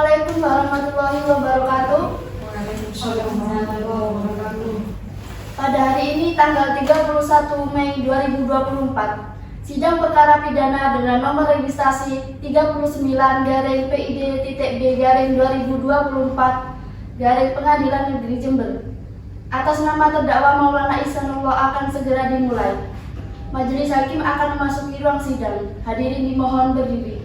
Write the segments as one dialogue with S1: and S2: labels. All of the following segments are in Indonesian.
S1: Assalamualaikum warahmatullahi wabarakatuh.
S2: Waalaikumsalam warahmatullahi wabarakatuh.
S1: Pada hari ini tanggal 31 Mei 2024, sidang perkara pidana dengan nomor registrasi 39-PID-B-2024 Pengadilan Negeri Jember atas nama terdakwa Maulana Ihsanullah akan segera dimulai. Majelis hakim akan memasuki ruang sidang. Hadirin dimohon berdiri.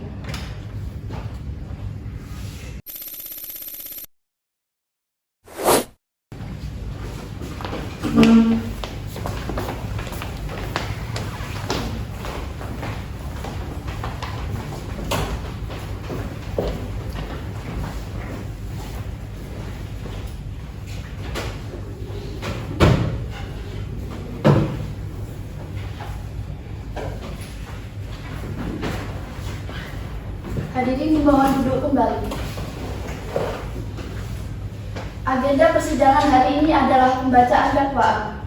S1: Hadirin dimohon duduk kembali. Agenda persidangan hari ini adalah pembacaan dakwaan.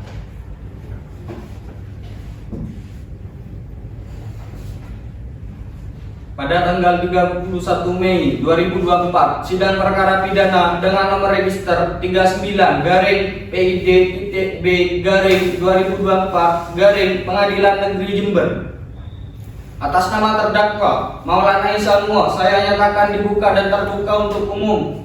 S3: Pada tanggal 31 Mei 2024, sidang perkara pidana dengan nomor register 39-PID-B-2024 Pengadilan Negeri Jember atas nama terdakwa Maulana Ihsanullah saya nyatakan dibuka dan terbuka untuk umum.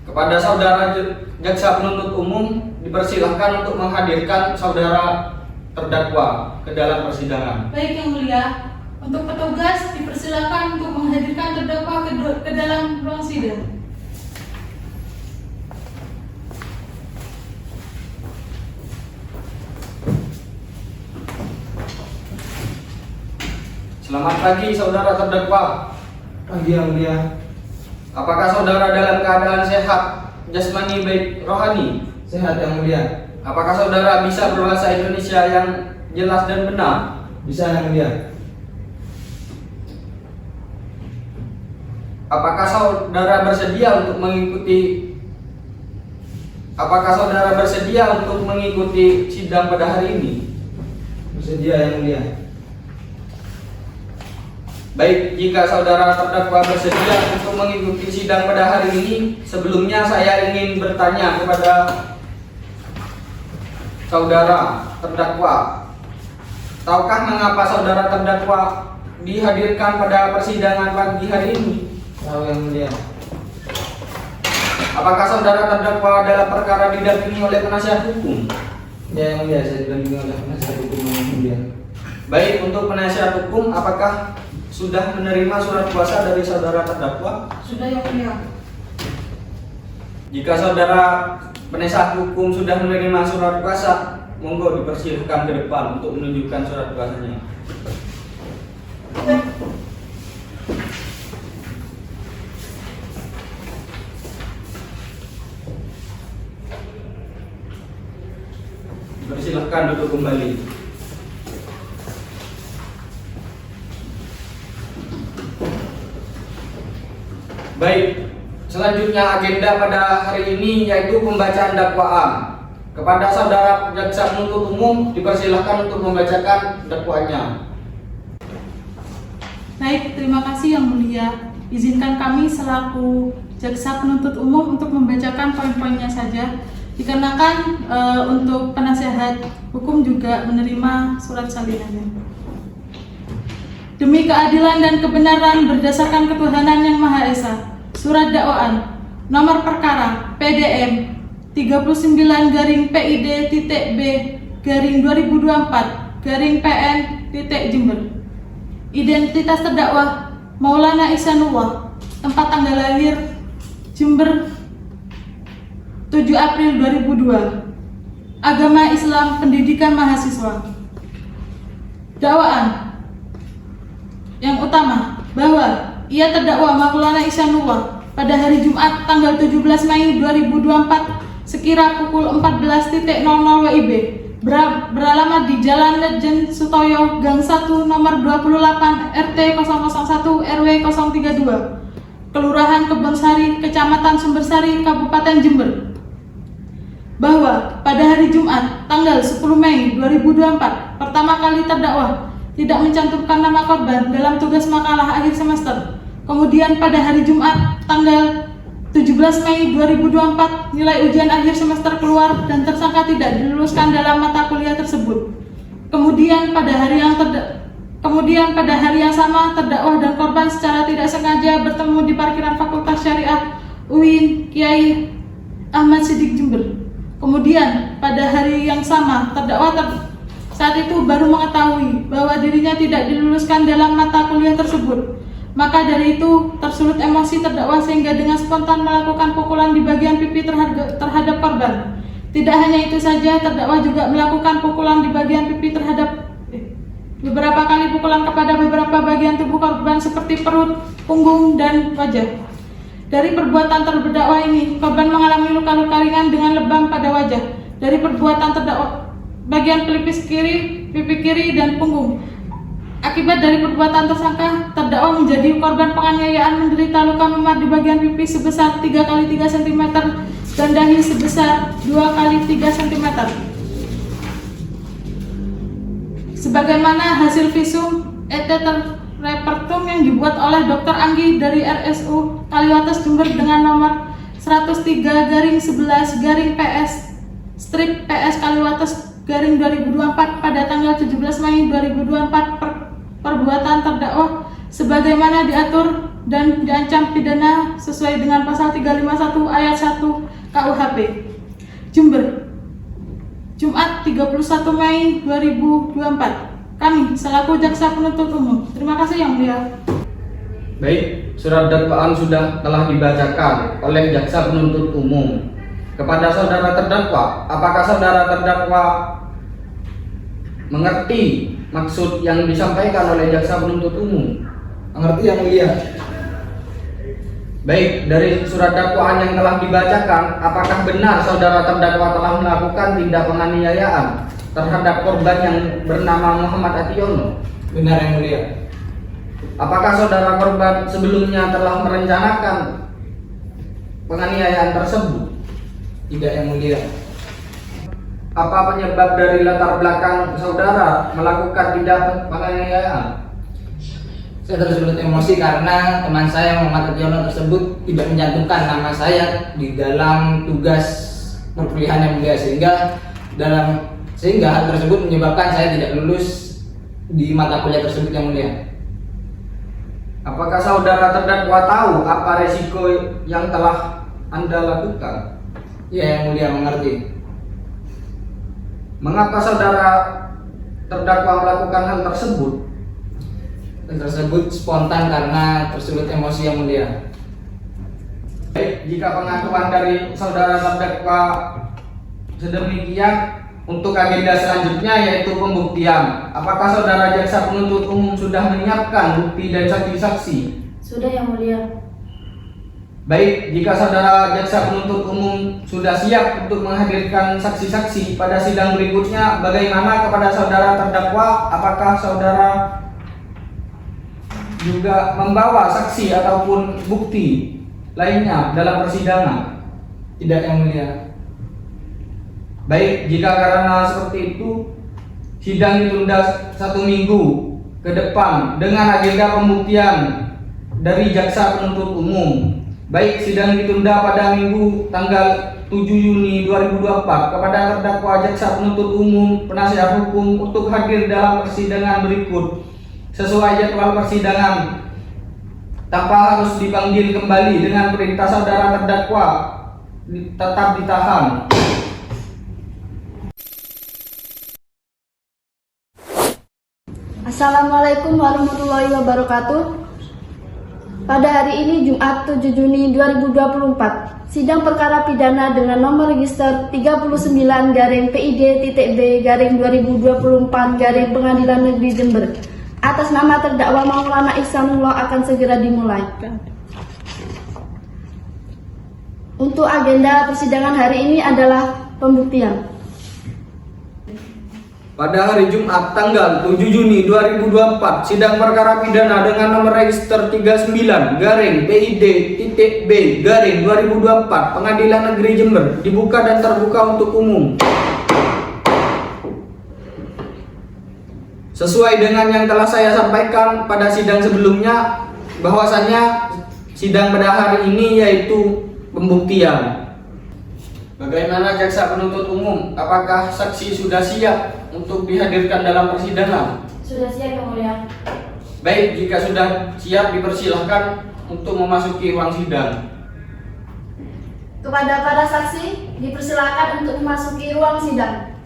S3: Kepada saudara jaksa penuntut umum dipersilahkan untuk menghadirkan saudara terdakwa ke dalam persidangan.
S2: Baik yang mulia, untuk petugas dipersilakan untuk menghadirkan terdakwa ke dalam ruang sidang.
S3: Selamat pagi saudara terdakwa.
S4: Pagi yang mulia.
S3: Apakah saudara dalam keadaan sehat jasmani baik rohani?
S4: Sehat yang mulia.
S3: Apakah saudara bisa berbahasa Indonesia yang jelas dan benar?
S4: Bisa yang mulia.
S3: Apakah saudara bersedia untuk mengikuti sidang pada hari ini?
S4: Bersedia yang mulia.
S3: Baik, jika saudara terdakwa bersedia untuk mengikuti sidang pada hari ini, sebelumnya saya ingin bertanya kepada saudara terdakwa. Tahukah mengapa saudara terdakwa dihadirkan pada persidangan pagi hari ini?
S4: Tahu yang mulia.
S3: Apakah saudara terdakwa dalam perkara didampingi oleh penasihat hukum?
S4: Ya yang mulia, saya didampingi oleh penasihat hukum yang mulia.
S3: Baik, untuk penasihat hukum, apakah sudah menerima surat kuasa dari saudara terdakwa?
S2: Sudah yang mulia.
S3: Jika saudara penasihat hukum sudah menerima surat kuasa, monggo dipersilahkan ke depan untuk menunjukkan surat kuasanya. Dipersilahkan duduk kembali. Baik, selanjutnya agenda pada hari ini yaitu pembacaan dakwaan. Kepada saudara jaksa penuntut umum dipersilahkan untuk membacakan dakwaannya.
S2: Baik, terima kasih yang mulia. Izinkan kami selaku jaksa penuntut umum untuk membacakan poin-poinnya saja. Dikarenakan untuk penasihat hukum juga menerima surat salinannya. Demi keadilan dan kebenaran berdasarkan ketuhanan yang Maha Esa. Surat dakwaan nomor perkara PDM 39-PID-B-2024-PN-Jember. Identitas terdakwa Maulana Ihsanullah. Tempat tanggal lahir Jember 7 April 2002. Agama Islam, pendidikan mahasiswa. Dakwaan yang utama bahwa ia terdakwa Maulana Ihsanullah pada hari Jumat tanggal 17 Mei 2024 sekira pukul 14.00 WIB beralamat di Jalan Lejen Sutoyo Gang 1 nomor 28 RT 001 RW 032 Kelurahan Kebonsari, Kecamatan Sumbersari, Kabupaten Jember. Bahwa pada hari Jumat tanggal 10 Mei 2024 pertama kali terdakwa tidak mencantumkan nama korban dalam tugas makalah akhir semester. Kemudian pada hari Jumat tanggal 17 Mei 2024 nilai ujian akhir semester keluar dan tersangka tidak diluluskan dalam mata kuliah tersebut. Kemudian pada hari yang sama terdakwa dan korban secara tidak sengaja bertemu di parkiran Fakultas Syariah UIN Kiai Ahmad Siddiq Jember. Kemudian pada hari yang sama terdakwa saat itu baru mengetahui bahwa dirinya tidak diluluskan dalam mata kuliah tersebut. Maka dari itu tersulut emosi terdakwa sehingga dengan spontan melakukan pukulan di bagian pipi terhadap korban. Tidak hanya itu saja, terdakwa juga melakukan pukulan di bagian pipi terhadap beberapa kali pukulan kepada beberapa bagian tubuh korban seperti perut, punggung, dan wajah. Dari perbuatan terdakwa ini, korban mengalami luka-luka ringan dengan lebam pada wajah. Dari perbuatan terdakwa bagian pelipis kiri, pipi kiri, dan punggung. Akibat dari perbuatan tersangka, terdakwa menjadi korban penganiayaan menderita luka memar di bagian pipi sebesar 3 x 3 cm dan dahi sebesar 2 x 3 cm. Sebagaimana hasil visum et repertum yang dibuat oleh Dr. Anggi dari RSU Kaliwates Jember dengan nomor 103/11/PS strip PS Kaliwates /2024 pada tanggal 17 Mei 2024 perbuatan terdakwa sebagaimana diatur dan diancam pidana sesuai dengan pasal 351 ayat 1 KUHP. Jember, Jumat 31 Mei 2024. Kami selaku jaksa penuntut umum. Terima kasih Yang Mulia.
S3: Baik, surat dakwaan telah dibacakan oleh jaksa penuntut umum kepada saudara terdakwa. Apakah saudara terdakwa mengerti maksud yang disampaikan oleh jaksa penuntut umum?
S4: Mengerti Yang Mulia.
S3: Baik, dari surat dakwaan yang telah dibacakan, apakah benar saudara terdakwa telah melakukan tindak penganiayaan terhadap korban yang bernama Muhammad Ationo?
S4: Benar Yang Mulia.
S3: Apakah saudara korban sebelumnya telah merencanakan penganiayaan tersebut?
S4: Tidak Yang Mulia.
S3: Apa penyebab dari latar belakang saudara melakukan tindak penganiayaan?
S4: Saya tersulut emosi karena teman saya Muhammad Ationo tersebut tidak mencantumkan nama saya di dalam tugas perkuliahan Yang Mulia, sehingga hal tersebut menyebabkan saya tidak lulus di mata kuliah tersebut Yang Mulia.
S3: Apakah saudara terdakwa tahu apa resiko yang telah Anda lakukan?
S4: Ya Yang Mulia, mengerti.
S3: Mengapa saudara terdakwa melakukan hal tersebut?
S4: Tersebut spontan karena tersulut emosi Yang Mulia.
S3: Baik, jika pengakuan dari saudara terdakwa sedemikian, untuk agenda selanjutnya yaitu pembuktian. Apakah saudara jaksa penuntut umum sudah menyiapkan bukti dan saksi-saksi?
S1: Sudah Yang Mulia.
S3: Baik, jika saudara jaksa penuntut umum sudah siap untuk menghadirkan saksi-saksi pada sidang berikutnya, bagaimana kepada saudara terdakwa? Apakah saudara juga membawa saksi ataupun bukti lainnya dalam persidangan?
S4: Tidak Yang Mulia.
S3: Baik, jika karena seperti itu, sidang ditunda 1 minggu ke depan dengan agenda pembuktian dari jaksa penuntut umum. Baik, sidang ditunda pada Minggu tanggal 7 Juni 2024 kepada terdakwa jaksa penuntut umum penasihat hukum untuk hadir dalam persidangan berikut sesuai jadwal persidangan tanpa harus dipanggil kembali dengan perintah saudara terdakwa tetap ditahan.
S1: Assalamualaikum warahmatullahi wabarakatuh. Pada hari ini Jumat 7 Juni 2024, sidang perkara pidana dengan nomor register 39-PID.B-2024 Pengadilan Negeri Jember atas nama terdakwa Maulana Ihsanullah akan segera dimulai. Untuk agenda persidangan hari ini adalah pembuktian.
S3: Pada hari Jumat tanggal 7 Juni 2024, sidang perkara pidana dengan nomor register 39-PID.B-2024 Pengadilan Negeri Jember dibuka dan terbuka untuk umum. Sesuai dengan yang telah saya sampaikan pada sidang sebelumnya, bahwasanya sidang pada hari ini yaitu pembuktian. Bagaimana jaksa penuntut umum? Apakah saksi sudah siap untuk dihadirkan dalam persidangan?
S1: Sudah siap Yang Mulia.
S3: Baik, jika sudah siap dipersilahkan untuk memasuki ruang sidang.
S1: Kepada para saksi, dipersilakan untuk memasuki ruang sidang.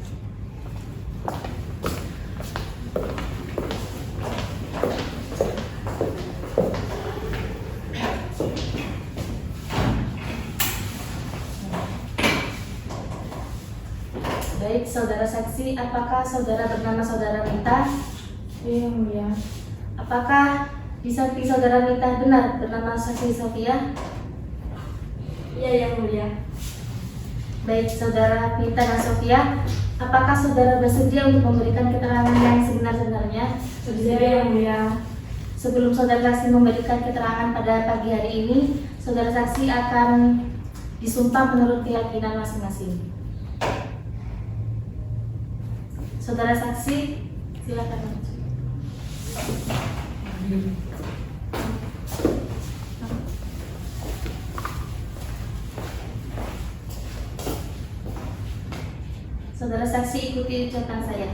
S1: Baik, saudara saksi, apakah saudara bernama saudara Mita?
S2: Iya, Yang Mulia.
S1: Apakah di samping saudara Mita benar bernama saksi Sofia? Iya, Yang Mulia. Baik, saudara Mita dan Sofia, apakah saudara bersedia untuk memberikan keterangan yang sebenar-benarnya?
S2: Sedia, Yang Mulia.
S1: Sebelum saudara saksi memberikan keterangan pada pagi hari ini, saudara saksi akan disumpah menurut keyakinan masing-masing. Saudara saksi, silakan maju. Saudara saksi, ikuti ucapan saya.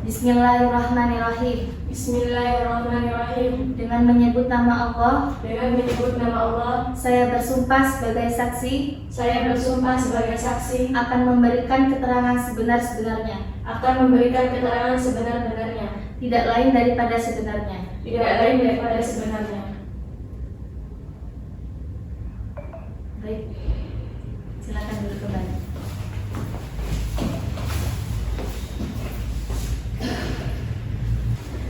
S1: Bismillahirrahmanirrahim.
S5: Bismillahirrahmanirrahim.
S1: Dengan menyebut nama Allah,
S5: Dengan menyebut nama Allah,
S1: saya bersumpah sebagai saksi
S5: saya bersumpah sebagai saksi
S1: akan memberikan keterangan sebenar-benarnya,
S5: akan memberikan keterangan sebenar-benarnya,
S1: tidak lain daripada sebenarnya.
S5: tidak lain daripada sebenarnya.
S1: Baik, silakan duduk kembali.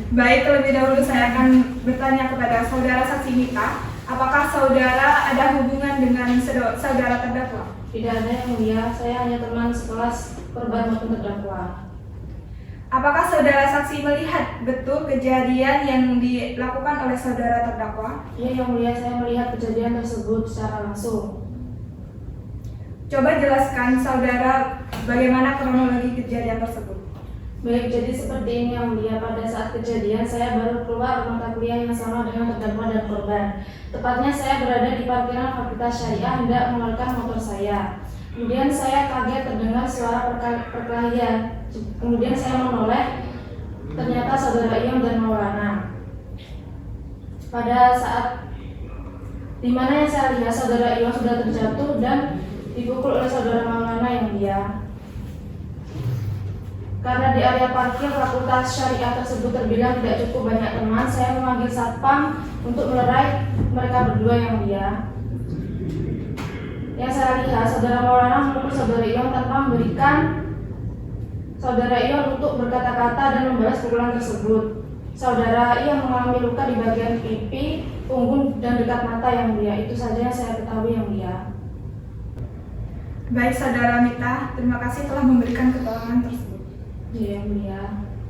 S6: Baik, terlebih dahulu saya akan bertanya kepada saudara saksi Mita, apakah saudara ada hubungan dengan saudara terdakwa?
S5: Tidak ada Yang Mulia, saya hanya teman sekelas korban maupun terdakwa.
S6: Apakah saudara saksi melihat betul kejadian yang dilakukan oleh saudara terdakwa?
S5: Iya Yang Mulia, saya melihat kejadian tersebut secara langsung.
S6: Coba jelaskan saudara bagaimana kronologi kejadian tersebut.
S5: Baik, jadi seperti ini Yang Mulia, pada saat kejadian saya baru keluar mata kuliah yang sama dengan terdakwa dan korban. Tepatnya saya berada di parkiran Fakultas Syariah hendak mengeluarkan motor saya. Kemudian saya kaget terdengar suara perkelahian. Kemudian saya menoleh, ternyata saudara Ion dan Maulana. Pada saat dimana yang saya lihat saudara Ion sudah terjatuh dan dipukul oleh saudara Maulana Yang Mulia. Karena di area parkir Fakultas Syariah tersebut terbilang tidak cukup banyak teman, saya memanggil satpam untuk melerai mereka berdua Yang Mulia. Yang saya lihat, saudara Maulana memukul saudara Ion tanpa memberikan saudara Ion untuk berkata-kata dan membalas pukulan tersebut. Saudara Ion mengalami luka di bagian pipi, punggung, dan dekat mata Yang Mulia. Itu saja yang saya ketahui Yang Mulia.
S6: Baik, saudara Mita, terima kasih telah memberikan keterangan tersebut.
S5: Iya Yang Mulia.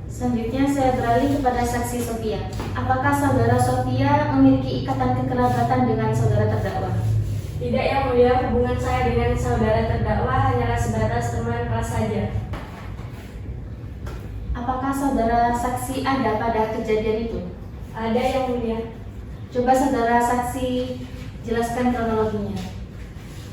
S1: Selanjutnya saya beralih kepada saksi Sofia. Apakah saudara Sofia memiliki ikatan kekerabatan dengan saudara terdakwa?
S5: Tidak Yang Mulia, hubungan saya dengan saudara terdakwa hanyalah sebatas teman kelas saja.
S1: Apakah saudara saksi ada pada kejadian itu?
S5: Ada Yang Mulia.
S1: Coba saudara saksi jelaskan kronologinya.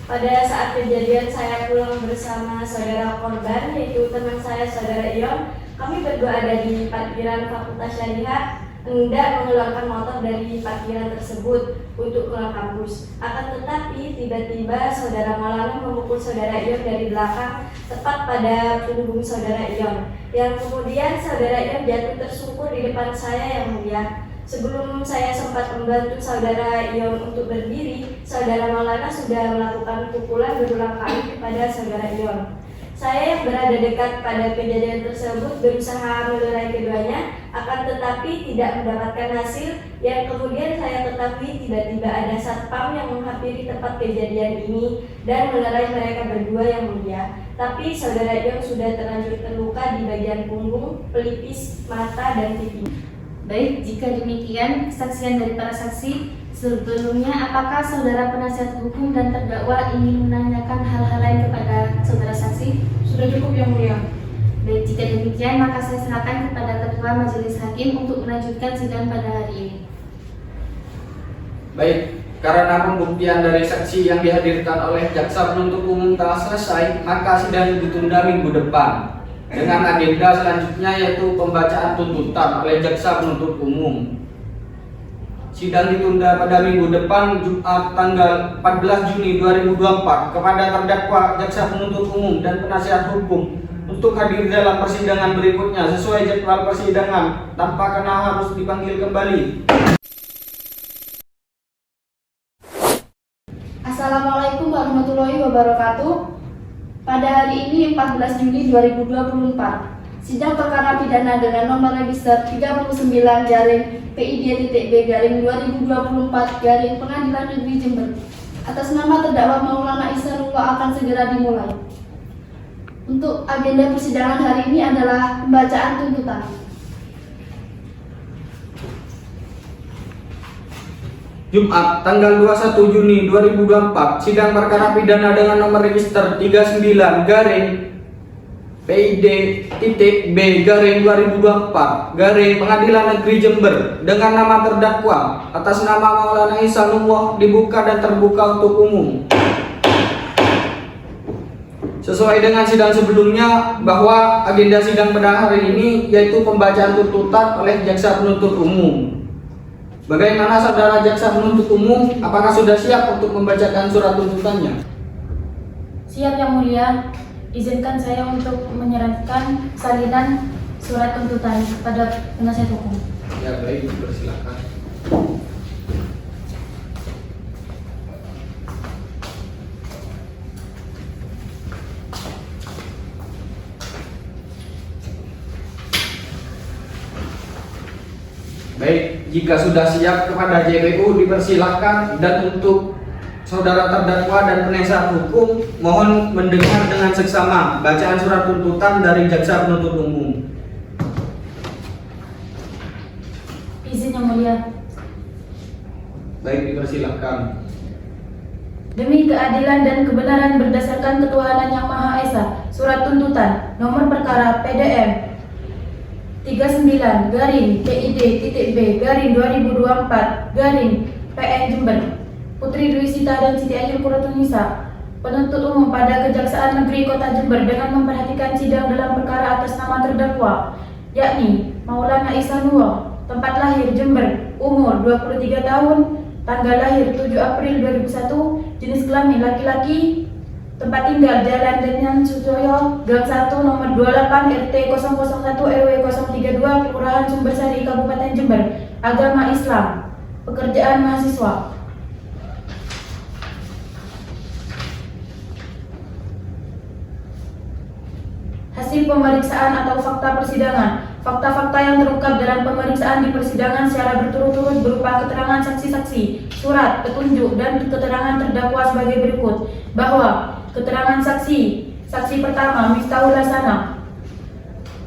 S5: Pada saat kejadian saya pulang bersama saudara korban, yaitu teman saya saudara Ion. Kami berdua ada di parkiran Fakultas Syariah, hendak mengeluarkan motor dari parkiran tersebut untuk keluar kampus. Akan tetapi tiba-tiba saudara Maulana memukul saudara Ion dari belakang tepat pada punggung saudara Ion, yang kemudian saudara Ion jatuh tersungkur di depan saya Yang Mulia. Sebelum saya sempat membantu saudara Ion untuk berdiri, saudara Maulana sudah melakukan pukulan berulang kali kepada saudara Ion. Saya yang berada dekat pada kejadian tersebut berusaha melerai keduanya, akan tetapi tidak mendapatkan hasil. Yang kemudian saya ketahui tiba-tiba ada satpam yang menghampiri tempat kejadian ini dan melerai mereka berdua Yang Mulia. Tapi saudara Ion sudah terlanjur terluka di bagian punggung, pelipis, mata, dan pipi.
S1: Baik, jika demikian kesaksian dari para saksi, sebelumnya apakah saudara penasihat hukum dan terdakwa ingin menanyakan hal-hal lain kepada saudara saksi?
S5: Sudah cukup Yang Mulia.
S1: Baik, jika demikian maka saya serahkan kepada Ketua Majelis Hakim untuk melanjutkan sidang pada hari ini.
S3: Baik, karena pembuktian dari saksi yang dihadirkan oleh jaksa penuntut umum telah selesai, maka sidang ditunda minggu depan dengan agenda selanjutnya yaitu pembacaan tuntutan oleh jaksa penuntut umum. Sidang ditunda pada minggu depan Jumat tanggal 14 Juni 2024 kepada terdakwa, jaksa penuntut umum dan penasihat hukum untuk hadir dalam persidangan berikutnya sesuai jadwal persidangan tanpa kena harus dipanggil kembali.
S1: Assalamualaikum warahmatullahi wabarakatuh. Pada hari ini 14 Juli 2024, sidang perkara pidana dengan nomor register 39-PID.B-2024 Pengadilan Negeri Jember atas nama terdakwa Maulana Ihsanullah akan segera dimulai. Untuk agenda persidangan hari ini adalah pembacaan tuntutan.
S3: Jumat tanggal 21 Juni 2024, sidang perkara pidana dengan nomor register 39-PID.B-2024 Pengadilan Negeri Jember dengan nama terdakwa atas nama Maulana Ihsanullah dibuka dan terbuka untuk umum. Sesuai dengan sidang sebelumnya, bahwa agenda sidang pada hari ini yaitu pembacaan tuntutan oleh jaksa penuntut umum. Bagaimana saudara jaksa penuntut umum, apakah sudah siap untuk membacakan surat tuntutannya?
S1: Siap Yang Mulia, izinkan saya untuk menyerahkan salinan surat tuntutan kepada penasihat hukum.
S3: Ya baik, persilakan. Baik, jika sudah siap kepada JPU dipersilahkan, dan untuk saudara terdakwa dan penasihat hukum mohon mendengar dengan seksama bacaan surat tuntutan dari jaksa penuntut umum.
S1: Izin Yang Mulia.
S3: Baik, dipersilahkan.
S1: Demi keadilan dan kebenaran berdasarkan ketuhanan Yang Maha Esa, surat tuntutan nomor perkara PDM 39-PID.B-2024 PN Jember Putri Dwi Sita dan Siti Ayu Quratunisa, penuntut umum pada Kejaksaan Negeri Kota Jember dengan memperhatikan sidang dalam perkara atas nama terdakwa, yakni Maulana Ihsanullah, tempat lahir Jember, umur 23 tahun, tanggal lahir 7 April 2001, jenis kelamin laki-laki, tempat tinggal Jalan Denyan Sujoyo, Gang 1, nomor 28, RT 001 RW 032, Kelurahan Sumbersari, Kabupaten Jember, agama Islam, pekerjaan mahasiswa. Hasil pemeriksaan atau fakta persidangan. Fakta-fakta yang terungkap dalam pemeriksaan di persidangan secara berturut-turut berupa keterangan saksi-saksi, surat, petunjuk, dan keterangan terdakwa sebagai berikut. Bahwa keterangan saksi pertama Miftahul Hasanah,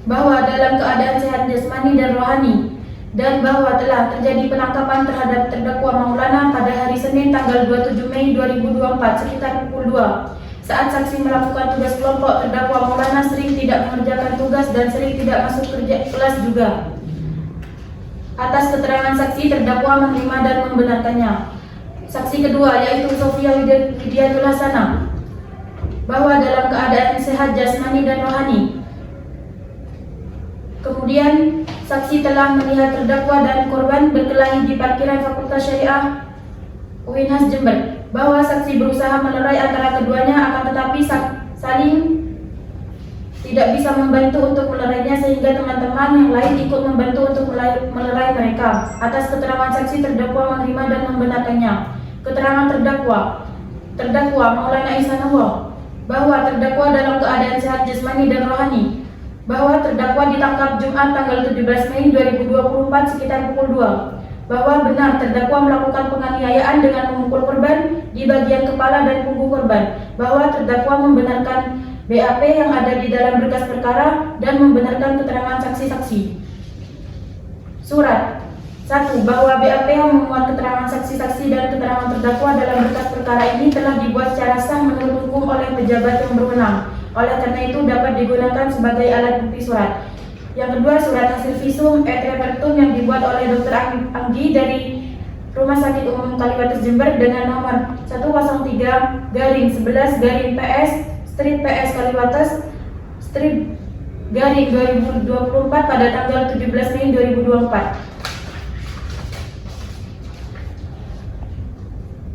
S1: bahwa dalam keadaan sehat jasmani dan rohani, dan bahwa telah terjadi penangkapan terhadap terdakwa Maulana pada hari Senin tanggal 27 Mei 2024 sekitar pukul 2. Saat saksi melakukan tugas kelompok, terdakwa Maulana sering tidak mengerjakan tugas dan sering tidak masuk kerja kelas juga. Atas keterangan saksi, terdakwa menerima dan membenarkannya. Saksi kedua yaitu Sofia Widiatul Hasanah, bahwa dalam keadaan sehat jasmani dan rohani. Kemudian saksi telah melihat terdakwa dan korban berkelahi di parkiran Fakultas Syariah UINAS Jember, bahwa saksi berusaha melerai antara keduanya akan tetapi saling tidak bisa membantu untuk melerainya sehingga teman-teman yang lain ikut membantu untuk melerai mereka. Atas keterangan saksi, terdakwa menerima dan membenarkannya. Keterangan terdakwa Maulana Ihsanullah, bahwa terdakwa dalam keadaan sehat jasmani dan rohani, bahwa terdakwa ditangkap Jumat tanggal 17 Mei 2024 sekitar pukul 2, bahwa benar terdakwa melakukan penganiayaan dengan memukul korban di bagian kepala dan punggung korban, bahwa terdakwa membenarkan BAP yang ada di dalam berkas perkara dan membenarkan keterangan saksi-saksi. Surat 1. Bahwa BAP yang memuat keterangan saksi-saksi dan keterangan terdakwa dalam berkas perkara ini telah dibuat secara sah menurut hukum oleh pejabat yang berwenang,
S6: Oleh karena itu dapat digunakan sebagai alat bukti surat. Yang kedua, surat hasil visum et repertum yang dibuat oleh Dr. Anggi dari Rumah Sakit Umum Kaliwates Jember dengan nomor 103/11/PS Street PS Kaliwates Street garing 2024 pada tanggal 17 Mei 2024.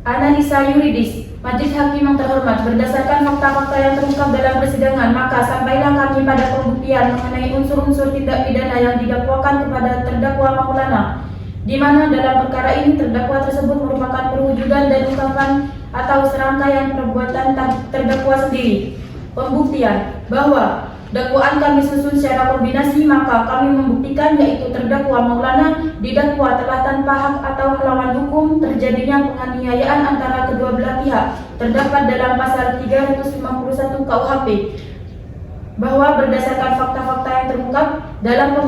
S6: Analisa yuridis. Majelis Hakim yang terhormat, berdasarkan fakta-fakta yang terungkap dalam persidangan, maka sampailah kami pada pembuktian mengenai unsur-unsur tindak pidana yang didakwakan kepada terdakwa Maulana, di mana dalam perkara ini terdakwa tersebut merupakan perwujudan dan ungkapan atau serangkaian perbuatan terdakwa sendiri. Pembuktian bahwa dakwaan kami susun secara kombinasi, maka kami membuktikan yaitu terdakwa Maulana didakwa telah tanpa hak atau melawan hukum terjadinya penganiayaan antara kedua belah pihak terdapat dalam pasal 351 KUHP, bahwa berdasarkan fakta-fakta yang terungkap dalam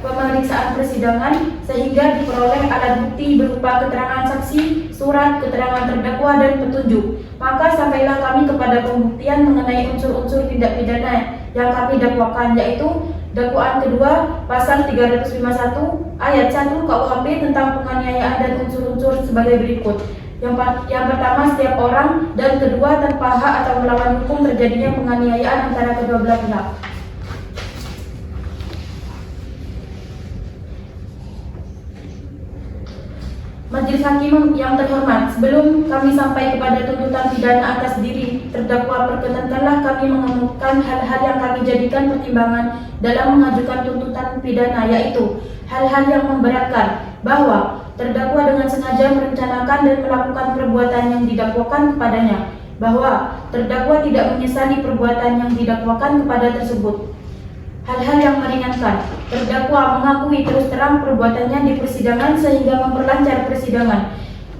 S6: pemeriksaan persidangan sehingga diperoleh alat bukti berupa keterangan saksi, surat keterangan terdakwa dan petunjuk, maka sampailah kami kepada pembuktian mengenai unsur-unsur tindak pidana yang kami dakwakan, yaitu dakwaan kedua pasal 351 ayat 1 KUHP tentang penganiayaan dan unsur-unsur sebagai berikut. Yang pertama, setiap orang, dan kedua, tanpa hak atau melawan hukum terjadinya penganiayaan antara kedua belah pihak. Majelis Hakim yang terhormat, sebelum kami sampai kepada tuntutan pidana atas diri terdakwa, perkenankanlah kami mengemukakan hal-hal yang kami jadikan pertimbangan dalam mengajukan tuntutan pidana, yaitu hal-hal yang memberatkan, bahwa terdakwa dengan sengaja merencanakan dan melakukan perbuatan yang didakwakan kepadanya, bahwa terdakwa tidak menyesali perbuatan yang didakwakan kepada tersebut. Hal-hal yang meringankan, terdakwa mengakui terus terang perbuatannya di persidangan sehingga memperlancar persidangan.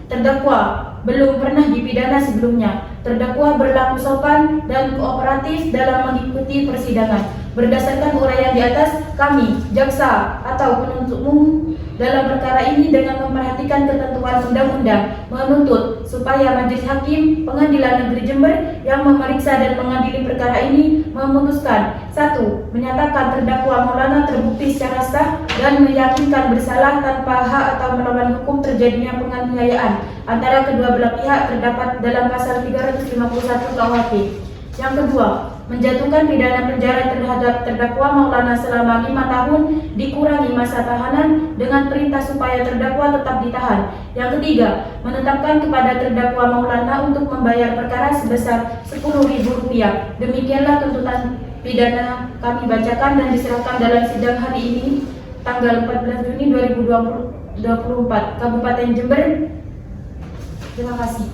S6: Terdakwa belum pernah dipidana sebelumnya. Terdakwa berlaku sopan dan kooperatif dalam mengikuti persidangan. Berdasarkan uraian di atas, kami, jaksa atau penuntut umum dalam perkara ini dengan memperhatikan ketentuan undang-undang menuntut supaya Majelis Hakim Pengadilan Negeri Jember yang memeriksa dan mengadili perkara ini memutuskan: 1. Menyatakan terdakwa Maulana terbukti secara sah dan meyakinkan bersalah tanpa hak atau melawan hukum terjadinya penganiayaan antara kedua belah pihak terdapat dalam pasal 351 KUHP. Yang kedua, menjatuhkan pidana penjara terhadap terdakwa Maulana selama 5 tahun dikurangi masa tahanan dengan perintah supaya terdakwa tetap ditahan. Yang ketiga, menetapkan kepada terdakwa Maulana untuk membayar perkara sebesar Rp10.000. Demikianlah tuntutan pidana kami bacakan dan diserahkan dalam sidang hari ini tanggal 14 Juni 2024 Kabupaten Jember. Terima kasih.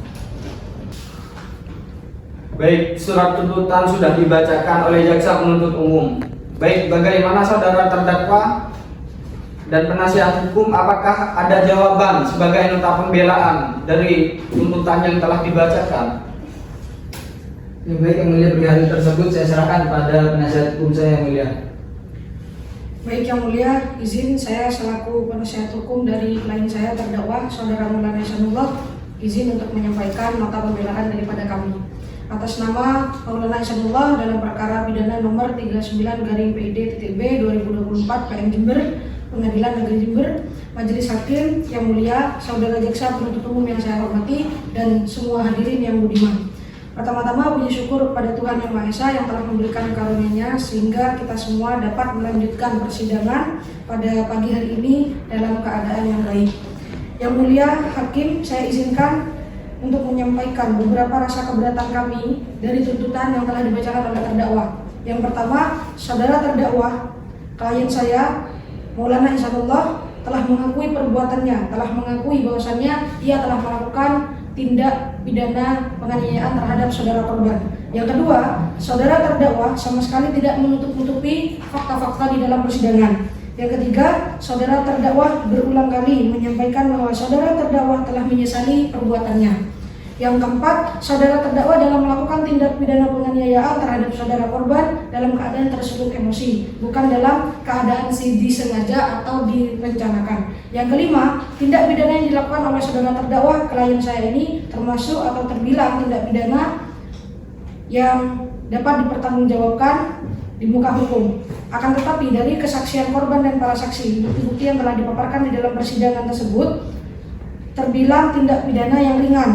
S3: Baik, surat tuntutan sudah dibacakan oleh jaksa penuntut umum. Baik, bagaimana saudara terdakwa dan penasihat hukum, apakah ada jawaban sebagai nota pembelaan dari tuntutan yang telah dibacakan?
S4: Ya, baik, yang mulia, bagi hal tersebut saya serahkan kepada penasihat hukum saya, yang mulia.
S7: Baik, yang mulia, izin saya selaku penasihat hukum dari klien saya terdakwa Saudara Maulana Ihsanullah, izin untuk menyampaikan nota pembelaan daripada kami. Atas nama Maulana Ihsanullah dalam perkara pidana nomor 39/PID.B 2024 PN Jember, Pengadilan Negeri Jember, Majelis Hakim yang mulia, saudara jaksa penuntut umum yang saya hormati, dan semua hadirin yang budiman. Pertama-tama puji syukur kepada Tuhan Yang Maha Esa yang telah memberikan karunia-Nya sehingga kita semua dapat melanjutkan persidangan pada pagi hari ini dalam keadaan yang baik. Yang mulia Hakim, saya izinkan untuk menyampaikan beberapa rasa keberatan kami dari tuntutan yang telah dibacakan oleh terdakwa. Yang pertama, saudara terdakwa, klien saya, Maulana Ihsanullah, telah mengakui perbuatannya, telah mengakui bahwasannya ia telah melakukan tindak pidana penganiayaan terhadap saudara korban. Yang kedua, saudara terdakwa sama sekali tidak menutup-nutupi fakta-fakta di dalam persidangan. Yang ketiga, saudara terdakwa berulang kali menyampaikan bahwa saudara terdakwa telah menyesali perbuatannya. Yang keempat, saudara terdakwa dalam melakukan tindak pidana penganiayaan terhadap saudara korban dalam keadaan tersulut emosi, bukan dalam keadaan disengaja atau direncanakan. Yang kelima, tindak pidana yang dilakukan oleh saudara terdakwa klien saya ini termasuk atau terbilang tindak pidana yang dapat dipertanggungjawabkan di muka hukum. Akan tetapi dari kesaksian korban dan para saksi, bukti-bukti yang telah dipaparkan di dalam persidangan tersebut terbilang tindak pidana yang ringan,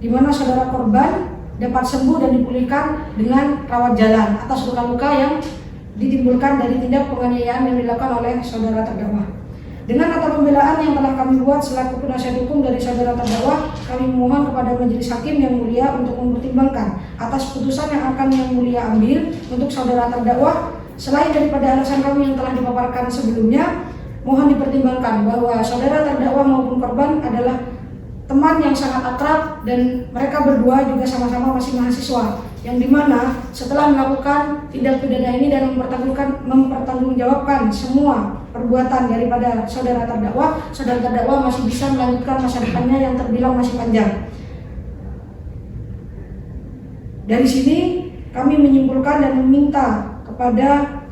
S7: di mana saudara korban dapat sembuh dan dipulihkan dengan rawat jalan atas luka-luka yang ditimbulkan dari tindak penganiayaan yang dilakukan oleh saudara terdakwa. Dengan nota pembelaan yang telah kami buat selaku penasihat hukum dari saudara terdakwa, kami memohon kepada majelis hakim yang mulia untuk mempertimbangkan atas putusan yang akan yang mulia ambil untuk saudara terdakwa. Selain daripada alasan kami yang telah dipaparkan sebelumnya, mohon dipertimbangkan bahwa saudara terdakwa maupun korban adalah teman yang sangat akrab dan mereka berdua juga sama-sama masih mahasiswa, yang dimana setelah melakukan tindak pidana ini dan mempertanggungjawabkan semua perbuatan daripada saudara terdakwa masih bisa melanjutkan masa depannya yang terbilang masih panjang. Dari sini kami menyimpulkan dan meminta kepada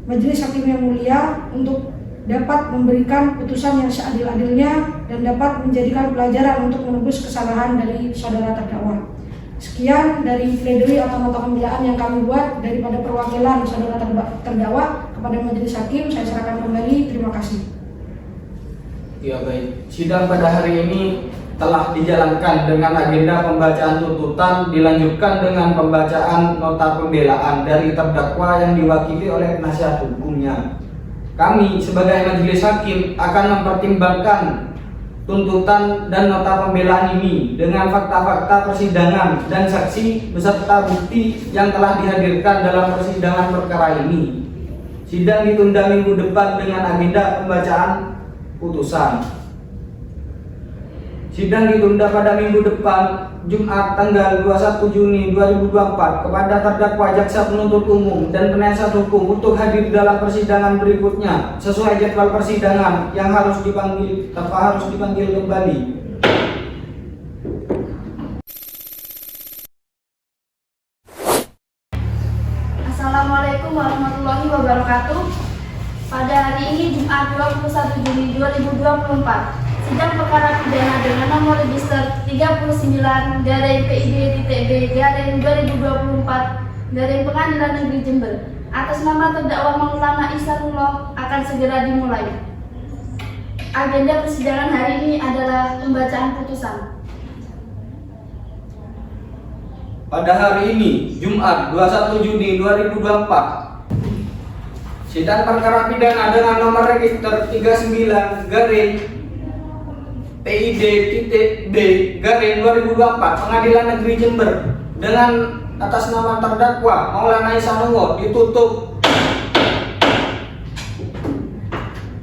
S7: majelis hakim yang mulia untuk dapat memberikan putusan yang seadil-adilnya dan dapat menjadikan pelajaran untuk menebus kesalahan dari saudara terdakwa. Sekian dari pledoi atau nota pembelaan yang kami buat daripada perwakilan saudara terdakwa kepada majelis hakim. Saya serahkan kembali. Terima kasih.
S3: Ya baik, sidang pada hari ini telah dijalankan dengan agenda pembacaan tuntutan, dilanjutkan dengan pembacaan nota pembelaan dari terdakwa yang diwakili oleh penasihat hukumnya. Kami sebagai majelis hakim akan mempertimbangkan tuntutan dan nota pembelaan ini dengan fakta-fakta persidangan dan saksi beserta bukti yang telah dihadirkan dalam persidangan perkara ini. Sidang ditunda minggu depan dengan agenda pembacaan putusan. Sidang ditunda pada minggu depan, Jumat tanggal 21 Juni 2024 kepada terdakwa jaksa penuntut umum dan penasihat hukum untuk hadir dalam persidangan berikutnya sesuai jadwal persidangan yang harus dipanggil kembali.
S5: Assalamualaikum warahmatullahi wabarakatuh. Pada hari ini Jumat 21 Juni 2024, sidang perkara pidana dengan nomor register 39-PID-B-2024 Pengadilan Negeri Jember atas nama terdakwa Maulana Ihsanullah akan segera dimulai. Agenda persidangan hari ini adalah pembacaan putusan.
S3: Pada hari ini, Jumat 21 Juni 2024, sidang perkara pidana dengan nomor register 39-PID-B-2024 Pengadilan Negeri Jember dengan atas nama terdakwa Maulana Ihsanullah ditutup.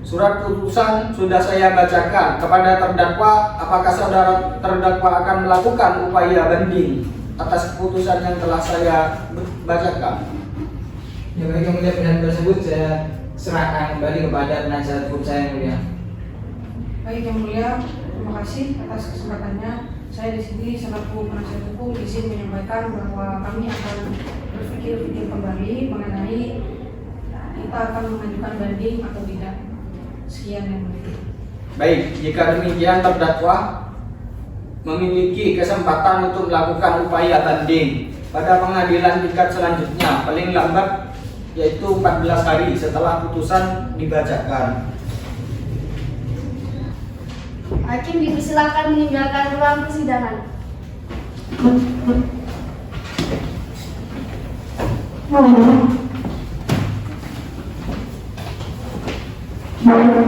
S3: Surat putusan sudah saya bacakan kepada terdakwa. Apakah saudara terdakwa akan melakukan upaya banding atas keputusan yang telah saya bacakan?
S4: Ya baik, yang mulia, pidana tersebut saya serahkan kembali kepada penasihat hukum saya yang mulia.
S7: Baik yang mulia, terima kasih atas kesempatannya. Saya di sini selaku penasihat hukum izin menyampaikan bahwa kami akan berpikir kembali mengenai kita akan mengajukan banding atau tidak. Sekian yang mulia.
S3: Baik, jika demikian terdakwa memiliki kesempatan untuk melakukan upaya banding pada pengadilan tingkat selanjutnya paling lambat yaitu 14 hari setelah putusan dibacakan.
S5: Hakim dipersilakan meninggalkan ruang persidangan.
S1: Ayo.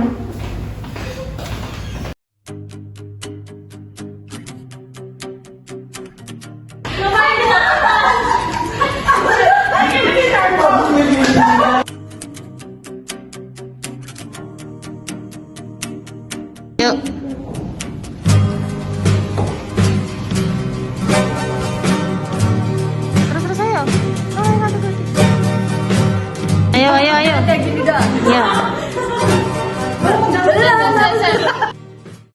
S1: Ya.